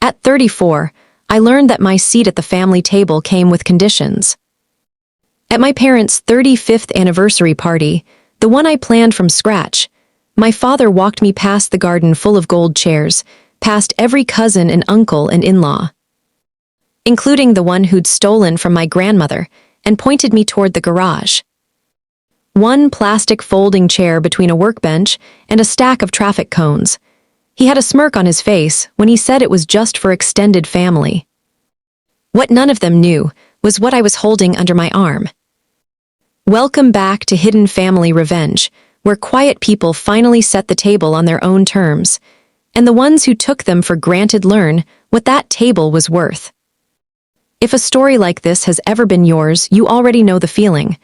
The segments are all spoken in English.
At 34, I learned that my seat at the family table came with conditions. At my parents' 35th anniversary party, the one I planned from scratch, my father walked me past the garden full of gold chairs, past every cousin and uncle and in-law, including the one who'd stolen from my grandmother, and pointed me toward the garage. One plastic folding chair between a workbench and a stack of traffic cones. He had a smirk on his face when he said it was just for extended family. What none of them knew was what I was holding under my arm. Welcome back to Hidden Family Revenge, where quiet people finally set the table on their own terms, and the ones who took them for granted learn what that table was worth. If a story like this has ever been yours, you already know the feeling.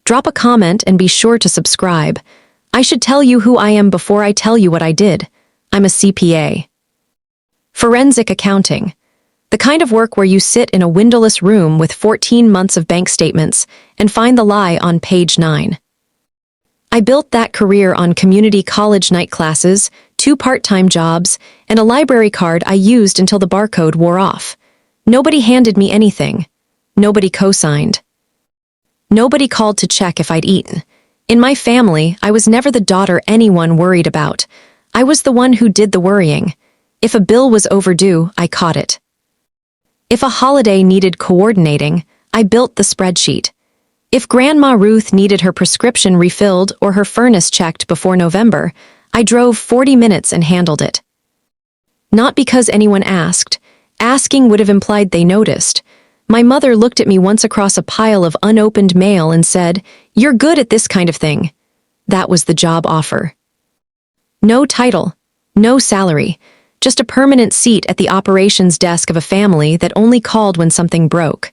Drop a comment and be sure to subscribe. I should tell you who I am before I tell you what I did. I'm a CPA. Forensic accounting. The kind of work where you sit in a windowless room with 14 months of bank statements and find the lie on page 9. I built that career on community college night classes, 2 part-time jobs, and a library card I used until the barcode wore off. Nobody handed me anything. Nobody co-signed. Nobody called to check if I'd eaten. In my family, I was never the daughter anyone worried about. I was the one who did the worrying. If a bill was overdue, I caught it. If a holiday needed coordinating, I built the spreadsheet. If Grandma Ruth needed her prescription refilled or her furnace checked before November, I drove 40 minutes and handled it. Not because anyone asked. Asking would have implied they noticed. My mother looked at me once across a pile of unopened mail and said, "You're good at this kind of thing." That was the job offer. No title, no salary, just a permanent seat at the operations desk of a family that only called when something broke.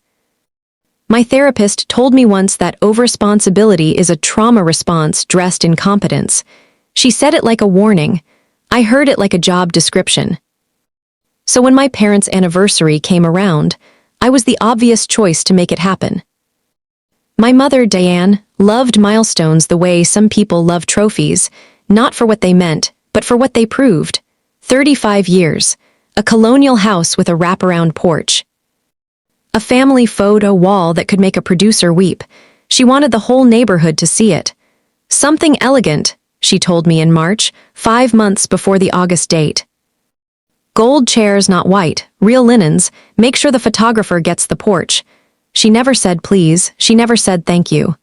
My therapist told me once that overresponsibility is a trauma response dressed in competence. She said it like a warning. I heard it like a job description. So when my parents' anniversary came around, I was the obvious choice to make it happen. My mother, Diane, loved milestones the way some people love trophies, not for what they meant, but for what they proved. 35 years, a colonial house with a wraparound porch. A family photo wall that could make a producer weep. She wanted the whole neighborhood to see it. Something elegant, she told me in March, 5 months before the August date. Gold chairs, not white, real linens, make sure the photographer gets the porch. She never said please, she never said thank you.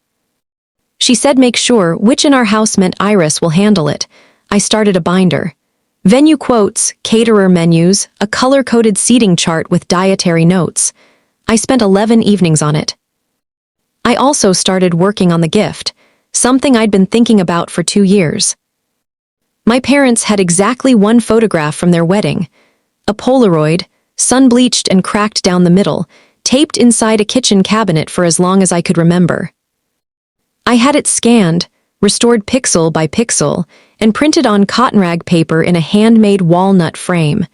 She said make sure which in our house meant Iris will handle it. I started a binder. Venue quotes, caterer menus, a color-coded seating chart with dietary notes. I spent 11 evenings on it. I also started working on the gift, something I'd been thinking about for 2 years. My parents had exactly one photograph from their wedding, a Polaroid, sun-bleached and cracked down the middle, taped inside a kitchen cabinet for as long as I could remember. I had it scanned, restored pixel by pixel, and printed on cotton rag paper in a handmade walnut frame.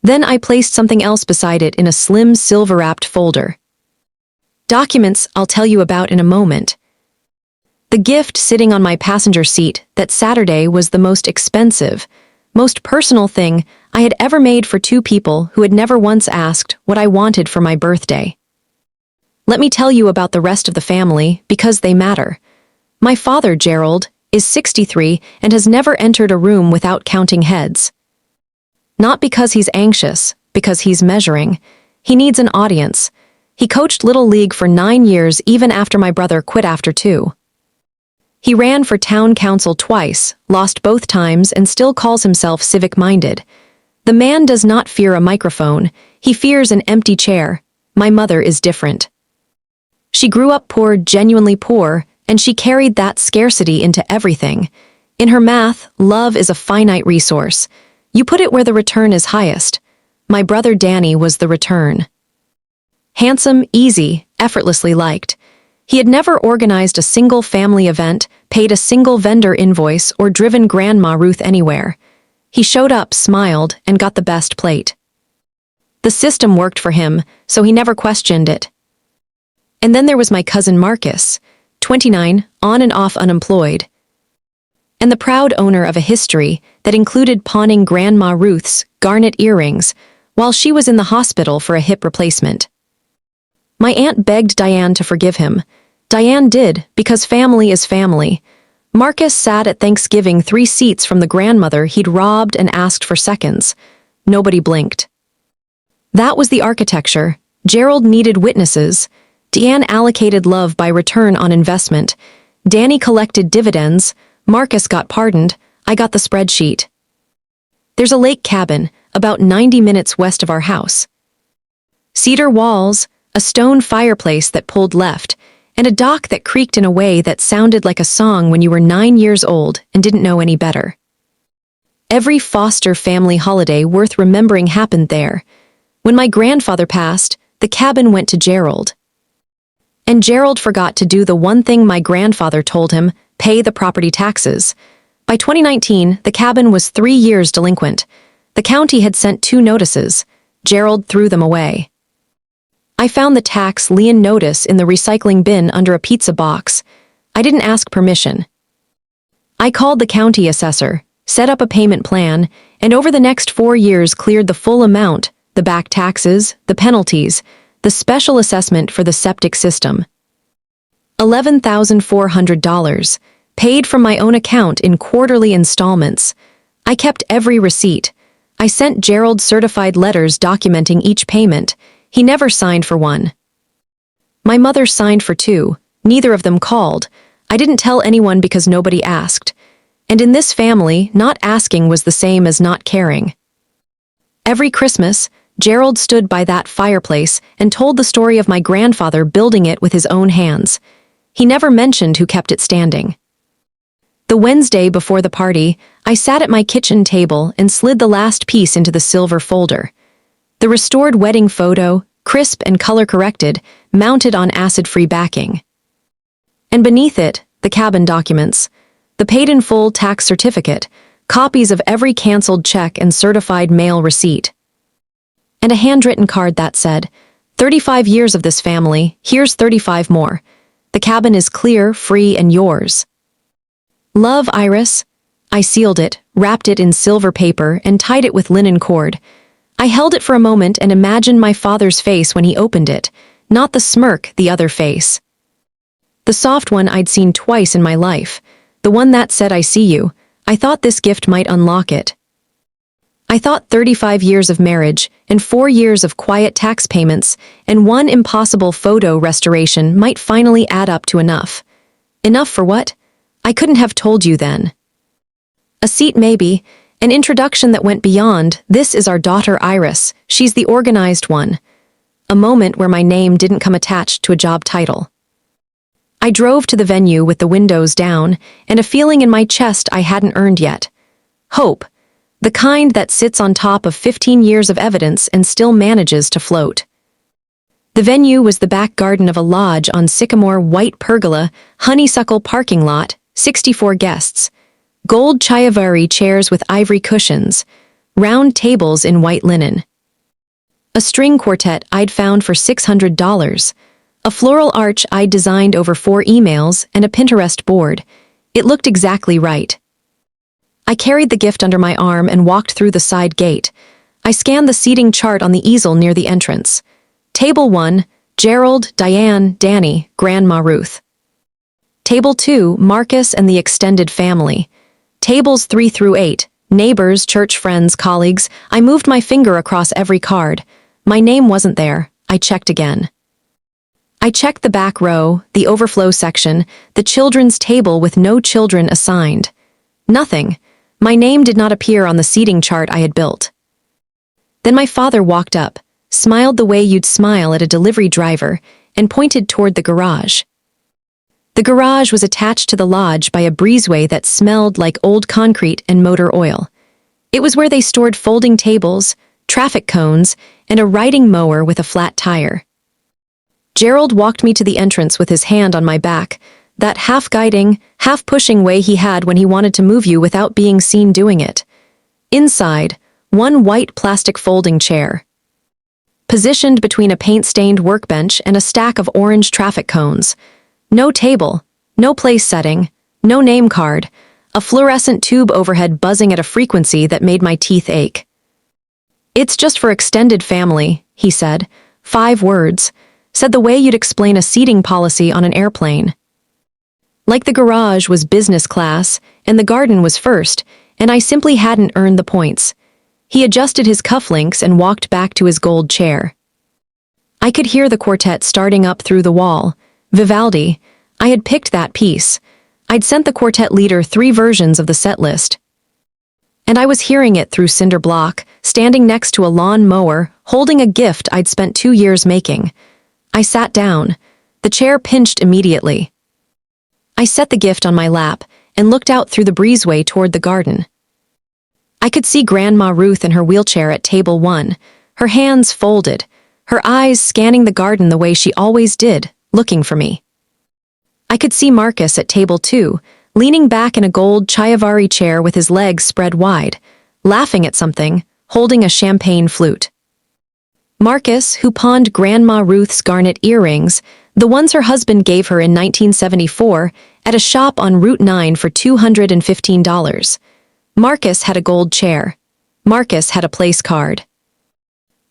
Then I placed something else beside it in a slim silver-wrapped folder. Documents I'll tell you about in a moment. The gift sitting on my passenger seat that Saturday was the most expensive, most personal thing I had ever made for 2 people who had never once asked what I wanted for my birthday. Let me tell you about the rest of the family because they matter. My father, Gerald, is 63 and has never entered a room without counting heads. Not because he's anxious, because he's measuring. He needs an audience. He coached Little League for 9 years even after my brother quit after 2. He ran for town council twice, lost both times, and still calls himself civic-minded. The man does not fear a microphone. He fears an empty chair. My mother is different. She grew up poor, genuinely poor, and she carried that scarcity into everything. In her math, love is a finite resource. You put it where the return is highest. My brother Danny was the return. Handsome, easy, effortlessly liked. He had never organized a single family event, paid a single vendor invoice, or driven Grandma Ruth anywhere. He showed up, smiled, and got the best plate. The system worked for him, so he never questioned it. And then there was my cousin Marcus, 29, on and off unemployed, and the proud owner of a history that included pawning Grandma Ruth's garnet earrings, while she was in the hospital for a hip replacement. My aunt begged Diane to forgive him. Diane did, because family is family. Marcus sat at Thanksgiving 3 seats from the grandmother he'd robbed and asked for seconds. Nobody blinked. That was the architecture. Gerald needed witnesses. Diane allocated love by return on investment. Danny collected dividends. Marcus got pardoned. I got the spreadsheet. There's a lake cabin, about 90 minutes west of our house. Cedar walls, a stone fireplace that pulled left, and a dock that creaked in a way that sounded like a song when you were 9 years old and didn't know any better. Every foster family holiday worth remembering happened there. When my grandfather passed, the cabin went to Gerald. And Gerald forgot to do the one thing my grandfather told him, pay the property taxes. By 2019, the cabin was 3 years delinquent. The county had sent 2 notices. Gerald threw them away. I found the tax lien notice in the recycling bin under a pizza box. I didn't ask permission. I called the county assessor, set up a payment plan, and over the next 4 years cleared the full amount, the back taxes, the penalties, the special assessment for the septic system. $11,400, paid from my own account in quarterly installments. I kept every receipt. I sent Gerald certified letters documenting each payment. He never signed for one. My mother signed for 2. Neither of them called. I didn't tell anyone because nobody asked. And in this family, not asking was the same as not caring. Every Christmas, Gerald stood by that fireplace and told the story of my grandfather building it with his own hands. He never mentioned who kept it standing. The Wednesday before the party, I sat at my kitchen table and slid the last piece into the silver folder. The restored wedding photo, crisp and color-corrected, mounted on acid-free backing. And beneath it, the cabin documents, the paid-in-full tax certificate, copies of every canceled check and certified mail receipt. And a handwritten card that said, 35 years of this family, here's 35 more. The cabin is clear, free, and yours. Love, Iris. I sealed it, wrapped it in silver paper, and tied it with linen cord. I held it for a moment and imagined my father's face when he opened it, not the smirk, the other face. The soft one I'd seen twice in my life, the one that said I see you. I thought this gift might unlock it. I thought 35 years of marriage and 4 years of quiet tax payments and 1 impossible photo restoration might finally add up to enough. Enough for what? I couldn't have told you then. A seat maybe, an introduction that went beyond, this is our daughter Iris, she's the organized one. A moment where my name didn't come attached to a job title. I drove to the venue with the windows down and a feeling in my chest I hadn't earned yet. Hope. The kind that sits on top of 15 years of evidence and still manages to float. The venue was the back garden of a lodge on Sycamore white pergola, honeysuckle parking lot, 64 guests. Gold Chiavari chairs with ivory cushions, round tables in white linen. A string quartet I'd found for $600, a floral arch I'd designed over 4 emails, and a Pinterest board. It looked exactly right. I carried the gift under my arm and walked through the side gate. I scanned the seating chart on the easel near the entrance. Table 1, Gerald, Diane, Danny, Grandma Ruth. Table 2, Marcus and the extended family. Tables 3 through 8, neighbors, church friends, colleagues. I moved my finger across every card. My name wasn't there. I checked again. I checked the back row, the overflow section, the children's table with no children assigned. Nothing. My name did not appear on the seating chart I had built. Then my father walked up, smiled the way you'd smile at a delivery driver, and pointed toward the garage. The garage was attached to the lodge by a breezeway that smelled like old concrete and motor oil. It was where they stored folding tables, traffic cones, and a riding mower with a flat tire. Gerald walked me to the entrance with his hand on my back, that half-guiding, half-pushing way he had when he wanted to move you without being seen doing it. Inside, 1 white plastic folding chair. Positioned between a paint-stained workbench and a stack of orange traffic cones. No table, no place setting, no name card, a fluorescent tube overhead buzzing at a frequency that made my teeth ache. "It's just for extended family," he said. 5 words. Said the way you'd explain a seating policy on an airplane. Like the garage was business class, and the garden was first, and I simply hadn't earned the points. He adjusted his cufflinks and walked back to his gold chair. I could hear the quartet starting up through the wall. Vivaldi. I had picked that piece. I'd sent the quartet leader 3 versions of the set list. And I was hearing it through cinder block, standing next to a lawn mower, holding a gift I'd spent 2 years making. I sat down. The chair pinched immediately. I set the gift on my lap and looked out through the breezeway toward the garden. I could see Grandma Ruth in her wheelchair at table 1, her hands folded, her eyes scanning the garden the way she always did, looking for me. I could see Marcus at table 2, leaning back in a gold Chiavari chair with his legs spread wide, laughing at something, holding a champagne flute. Marcus, who pawned Grandma Ruth's garnet earrings, the ones her husband gave her in 1974, at a shop on Route 9 for $215. Marcus had a gold chair. Marcus had a place card.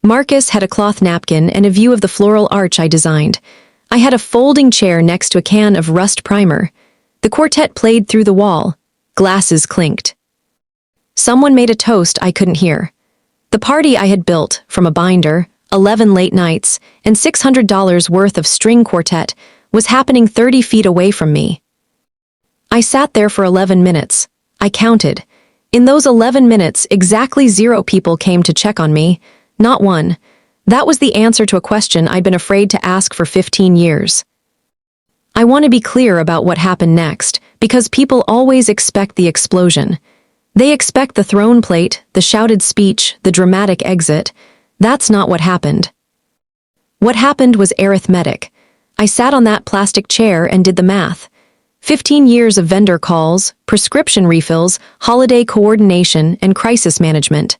Marcus had a cloth napkin and a view of the floral arch I designed. I had a folding chair next to a can of rust primer. The quartet played through the wall. Glasses clinked. Someone made a toast I couldn't hear. The party I had built, from a binder, 11 late nights, and $600 worth of string quartet, was happening 30 feet away from me. I sat there for 11 minutes. I counted. In those 11 minutes, exactly 0 people came to check on me. Not one. That was the answer to a question I'd been afraid to ask for 15 years. I want to be clear about what happened next, because people always expect the explosion. They expect the throne plate, the shouted speech, the dramatic exit. That's not what happened. What happened was arithmetic. I sat on that plastic chair and did the math. 15 years of vendor calls, prescription refills, holiday coordination, and crisis management.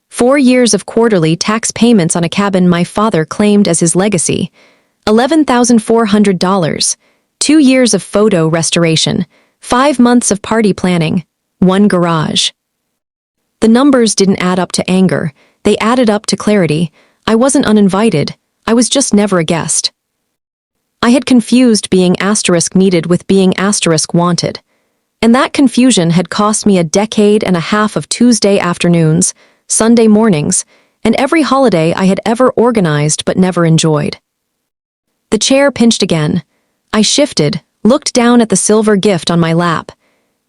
4 years of quarterly tax payments on a cabin my father claimed as his legacy. $11,400. 2 years of photo restoration. 5 months of party planning. 1 garage. The numbers didn't add up to anger. They added up to clarity. I wasn't uninvited. I was just never a guest. I had confused being asterisk needed with being asterisk wanted. And that confusion had cost me a decade and a half of Tuesday afternoons, Sunday mornings, and every holiday I had ever organized but never enjoyed. The chair pinched again. I shifted, looked down at the silver gift on my lap.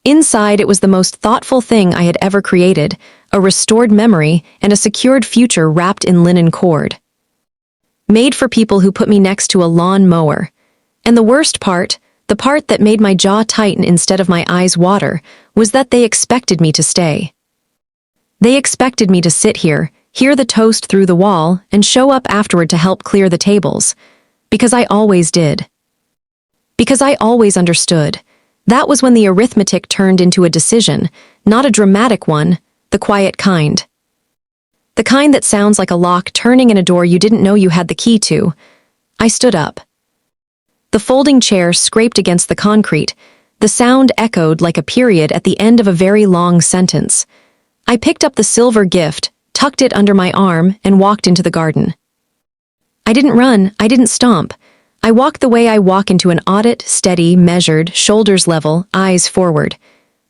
Inside it was the most thoughtful thing I had ever created, a restored memory and a secured future wrapped in linen cord. Made for people who put me next to a lawn mower. And the worst part, the part that made my jaw tighten instead of my eyes water, was that they expected me to stay. They expected me to sit here, hear the toast through the wall, and show up afterward to help clear the tables. Because I always did. Because I always understood. That was when the arithmetic turned into a decision, not a dramatic one, the quiet kind. The kind that sounds like a lock turning in a door you didn't know you had the key to. I stood up. The folding chair scraped against the concrete. The sound echoed like a period at the end of a very long sentence. I picked up the silver gift, tucked it under my arm, and walked into the garden. I didn't run, I didn't stomp. I walked the way I walk into an audit, steady, measured, shoulders level, eyes forward.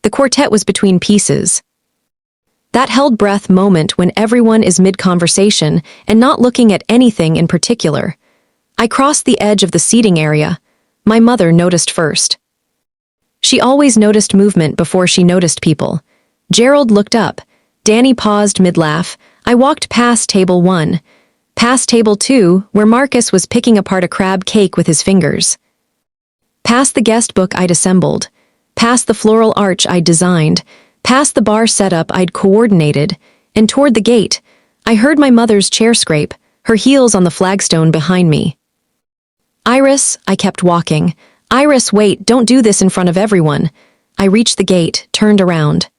The quartet was between pieces. That held breath moment when everyone is mid-conversation and not looking at anything in particular. I crossed the edge of the seating area. My mother noticed first. She always noticed movement before she noticed people. Gerald looked up. Danny paused mid-laugh. I walked past table 1. Past table 2, where Marcus was picking apart a crab cake with his fingers. Past the guest book I'd assembled. Past the floral arch I'd designed. Past the bar setup I'd coordinated. And toward the gate, I heard my mother's chair scrape, her heels on the flagstone behind me. Iris, I kept walking. Iris, wait, don't do this in front of everyone. I reached the gate, turned around.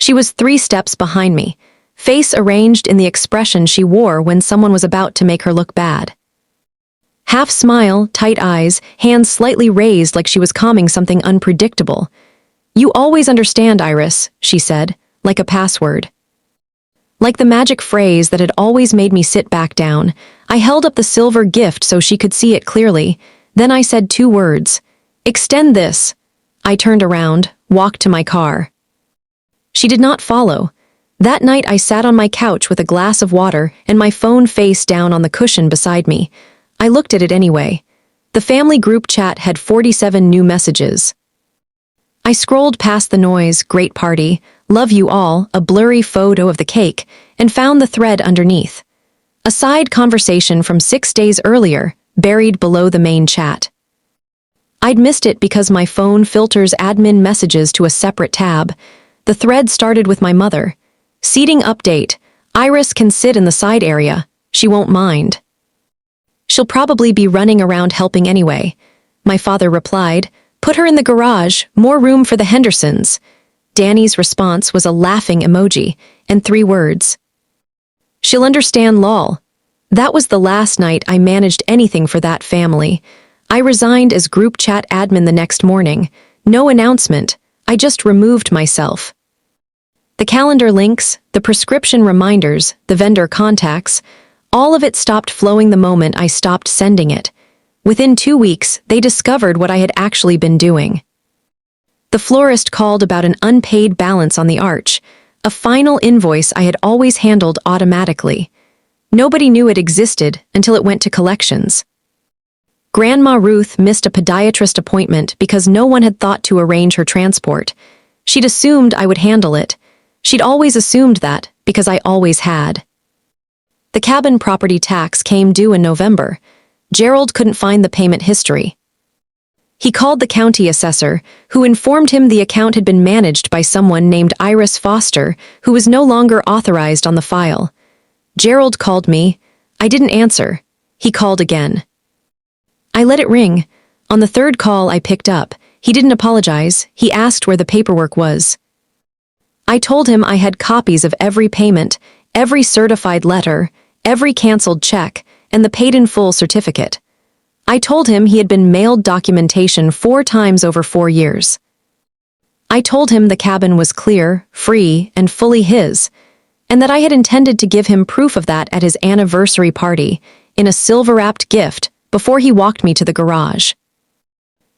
She was 3 steps behind me. Face arranged in the expression she wore when someone was about to make her look bad. Half smile, tight eyes, hands slightly raised like she was calming something unpredictable. You always understand, Iris, she said, like a password. Like the magic phrase that had always made me sit back down, I held up the silver gift so she could see it clearly. Then I said 2 words. "Extend this." I turned around, walked to my car. She did not follow. That night I sat on my couch with a glass of water and my phone face down on the cushion beside me. I looked at it anyway. The family group chat had 47 new messages. I scrolled past the noise, "Great party, love you all," a blurry photo of the cake, and found the thread underneath. A side conversation from 6 days earlier, buried below the main chat. I'd missed it because my phone filters admin messages to a separate tab. The thread started with my mother. "Seating update. Iris can sit in the side area. She won't mind. She'll probably be running around helping anyway." My father replied, "Put her in the garage, more room for the Hendersons." Danny's response was a laughing emoji and 3 words. "She'll understand, lol." That was the last night I managed anything for that family. I resigned as group chat admin the next morning. No announcement, I just removed myself. The calendar links, the prescription reminders, the vendor contacts, all of it stopped flowing the moment I stopped sending it. Within 2 weeks, they discovered what I had actually been doing. The florist called about an unpaid balance on the arch, a final invoice I had always handled automatically. Nobody knew it existed until it went to collections. Grandma Ruth missed a podiatrist appointment because no one had thought to arrange her transport. She'd assumed I would handle it. She'd always assumed that, because I always had. The cabin property tax came due in November. Gerald couldn't find the payment history. He called the county assessor, who informed him the account had been managed by someone named Iris Foster, who was no longer authorized on the file. Gerald called me. I didn't answer. He called again. I let it ring. On the 3rd call I picked up. He didn't apologize. He asked where the paperwork was. I told him I had copies of every payment, every certified letter, every canceled check, and the paid-in-full certificate. I told him he had been mailed documentation 4 times over 4 years. I told him the cabin was clear, free, and fully his, and that I had intended to give him proof of that at his anniversary party, in a silver-wrapped gift, before he walked me to the garage.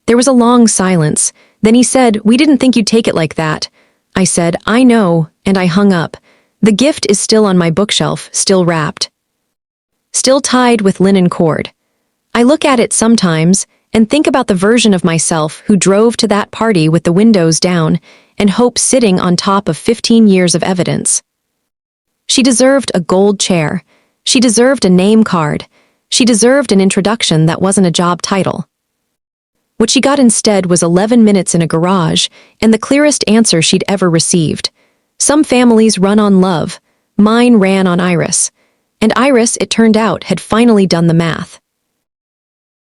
There was a long silence. Then he said, "We didn't think you'd take it like that." I said, "I know," and I hung up. The gift is still on my bookshelf, still wrapped. Still tied with linen cord. I look at it sometimes and think about the version of myself who drove to that party with the windows down and hope sitting on top of 15 years of evidence. She deserved a gold chair. She deserved a name card. She deserved an introduction that wasn't a job title. What she got instead was 11 minutes in a garage and the clearest answer she'd ever received. Some families run on love. Mine ran on Iris. And Iris, it turned out, had finally done the math.